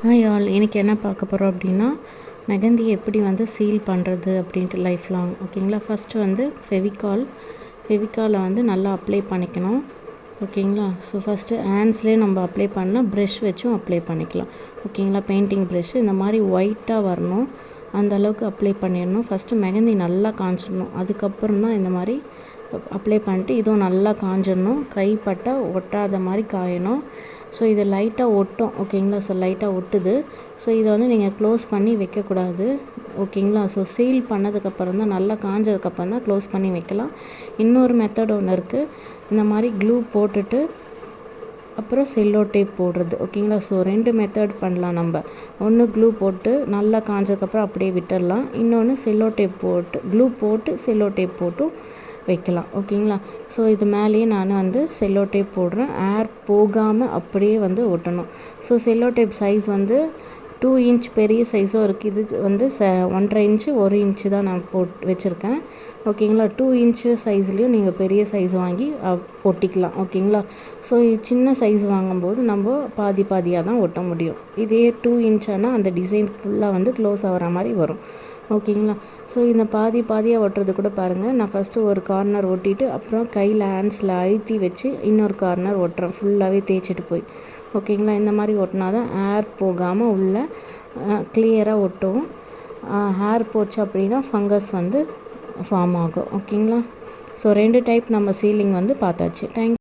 Hi all, இன்றைக்கி என்ன பார்க்க போகிறோம் அப்படின்னா மெஹந்தி எப்படி வந்து சீல் பண்ணுறது அப்படின்ட்டு லைஃப் லாங். ஓகேங்களா. ஃபஸ்ட்டு வந்து ஃபெவிகாலை வந்து நல்லா அப்ளை பண்ணிக்கணும். ஓகேங்களா. ஸோ ஃபஸ்ட்டு ஹேண்ட்ஸ்லேயே நம்ம அப்ளை பண்ணால் ப்ரெஷ் வச்சும் அப்ளை பண்ணிக்கலாம். ஓகேங்களா. பெயிண்டிங் ப்ரெஷ் இந்த மாதிரி ஒயிட்டாக வரணும், அந்த அளவுக்கு அப்ளை பண்ணிடணும். ஃபஸ்ட்டு மெஹந்தி நல்லா காஞ்சிடணும், அதுக்கப்புறம் தான் இந்த மாதிரி அப்ளை பண்ணிட்டு இதுவும் நல்லா காஞ்சிடணும். கைப்பட்டால் ஒட்டாத மாதிரி காயணும். ஸோ இது லைட்டாக ஒட்டும். ஓகேங்களா. ஸோ லைட்டாக ஒட்டுது. ஸோ இதை வந்து நீங்கள் க்ளோஸ் பண்ணி வைக்கக்கூடாது. ஓகேங்களா. ஸோ சீல் பண்ணதுக்கப்புறம் தான், நல்லா காஞ்சதுக்கப்புறம் தான் க்ளோஸ் பண்ணி வைக்கலாம். இன்னொரு மெத்தட் ஒன்று இருக்குது. இந்த மாதிரி க்ளூ போட்டுட்டு அப்புறம் செல்லோ டேப் போடுறது. ஓகேங்களா. ஸோ 2 மெத்தட் பண்ணலாம் நம்ம. ஒன்று க்ளூ போட்டு நல்லா காஞ்சதுக்கப்புறம் அப்படியே விட்டுடலாம். இன்னொன்று செல்லோ டேப் போட்டு க்ளூ போட்டு செல்லோ டேப் போட்டும் வைக்கலாம். ஓகேங்களா. ஸோ இது மேலேயே நான் வந்து செல்லோ டேப் போடுறேன். ஏர் போகாமல் அப்படியே வந்து ஒட்டணும். ஸோ செல்லோ டேப் சைஸ் வந்து 2 இன்ச் பெரிய சைஸும் இருக்குது. இது வந்து 1.5 இன்ச்சு 1 இன்ச்சு தான் நான் வச்சுருக்கேன். ஓகேங்களா. 2 இன்ச்சு சைஸ்லேயும் நீங்கள் பெரிய சைஸ் வாங்கி ஒட்டிக்கலாம். ஓகேங்களா. ஸோ சின்ன சைஸ் வாங்கும்போது நம்ம பாதி பாதியாக தான் ஒட்ட முடியும். இதே 2 இன்ச்னா அந்த டிசைன் ஃபுல்லாக வந்து க்ளோஸ் ஆகிற மாதிரி வரும். ஓகேங்களா. ஸோ இந்த பாதியாக ஒட்டுறது கூட பாருங்கள். நான் ஃபஸ்ட்டு ஒரு கார்னர் ஒட்டிட்டு அப்புறம் கையில் ஹேண்ட்ஸில் அழுத்தி வச்சு இன்னொரு கார்னர் ஒட்டுறேன், ஃபுல்லாகவே தேய்ச்சிட்டு போய். ஓகேங்களா. இந்த மாதிரி ஒட்டினா தான் ஏர் போகாமல் உள்ள கிளியராக ஒட்டும். ஹேர் போச்சு அப்படின்னா ஃபங்கஸ் வந்து ஃபார்ம் ஆகும். ஓகேங்களா. ஸோ 2 டைப் நம்ம சீலிங் வந்து பார்த்தாச்சு. தேங்க்யூ.